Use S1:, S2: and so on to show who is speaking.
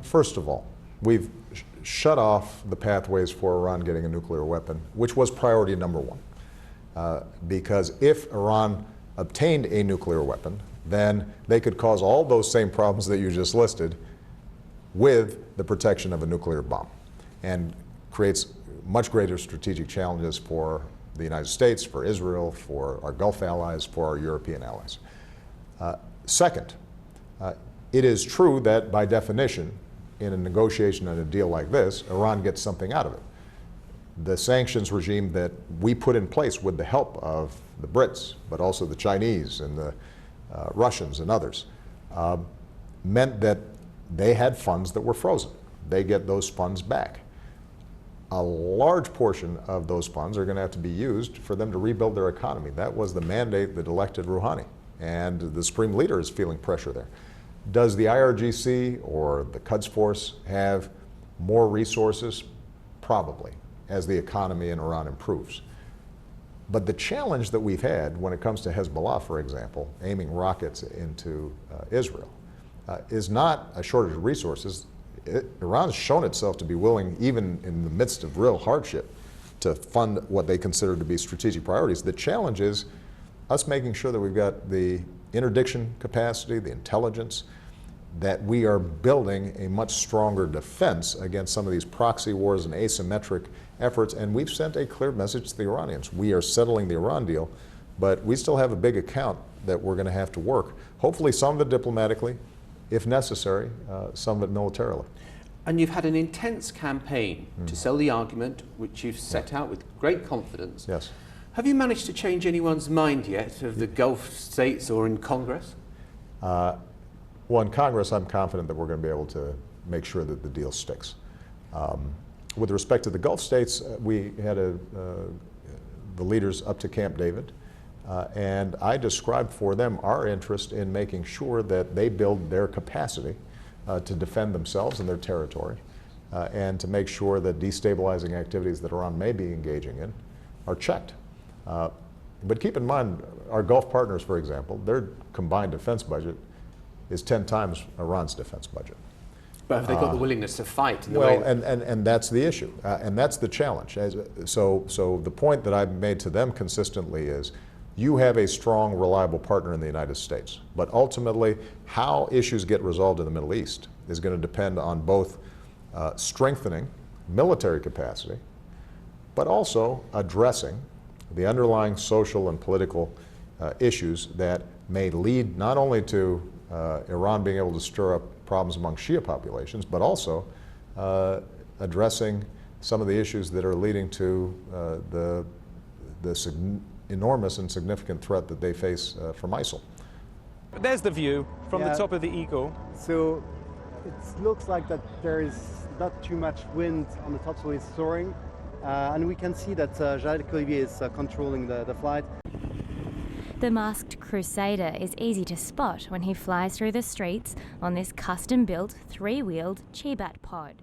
S1: First of all, we've shut off the pathways for Iran getting a nuclear weapon, which was priority number one. Because if Iran obtained a nuclear weapon, then they could cause all those same problems that you just listed with the protection of a nuclear bomb, and creates much greater strategic challenges for the United States, for Israel, for our Gulf allies, for our European allies. Second, it is true that by definition, in a negotiation and a deal like this, Iran gets something out of it. The sanctions regime that we put in place with the help of the Brits, but also the Chinese and the Russians and others, meant that they had funds that were frozen. They get those funds back. A large portion of those funds are going to have to be used for them to rebuild their economy. That was the mandate that elected Rouhani, and the Supreme Leader is feeling pressure there. Does the IRGC or the Quds Force have more resources? Probably, as the economy in Iran improves. But the challenge that we've had when it comes to Hezbollah, for example, aiming rockets into Israel, is not a shortage of resources. Iran's shown itself to be willing, even in the midst of real hardship, to fund what they consider to be strategic priorities. The challenge is us making sure that we've got the interdiction capacity, the intelligence, that we are building a much stronger defense against some of these proxy wars and asymmetric efforts. And we've sent a clear message to the Iranians. We are settling the Iran deal, but we still have a big account that we're going to have to work. Hopefully some of it diplomatically, if necessary, some of it militarily.
S2: And you've had an intense campaign to sell the argument, which you've set out with great confidence.
S1: Yes.
S2: Have you managed to change anyone's mind yet of the Gulf states or in Congress?
S1: Well, in Congress, I'm confident that we're going to be able to make sure that the deal sticks. With respect to the Gulf states, we had the leaders up to Camp David, and I described for them our interest in making sure that they build their capacity to defend themselves and their territory, and to make sure that destabilizing activities that Iran may be engaging in are checked. But keep in mind, our Gulf partners, for example, their combined defense budget is 10 times Iran's defense budget.
S2: But have they got the willingness to fight? In the
S1: Well,
S2: way
S1: and that's the issue, and that's the challenge. So the point that I've made to them consistently is, you have a strong, reliable partner in the United States. But ultimately, how issues get resolved in the Middle East is going to depend on both strengthening military capacity, but also addressing the underlying social and political issues that may lead not only to Iran being able to stir up problems among Shia populations, but also addressing some of the issues that are leading to the enormous and significant threat that they face from ISIL.
S3: There's the view from the top of the Eagle.
S4: So it looks like that there is not too much wind on the top, so it's soaring. And we can see that Jared Collivier is controlling the flight.
S5: The masked crusader is easy to spot when he flies through the streets on this custom-built, three-wheeled Chibat pod.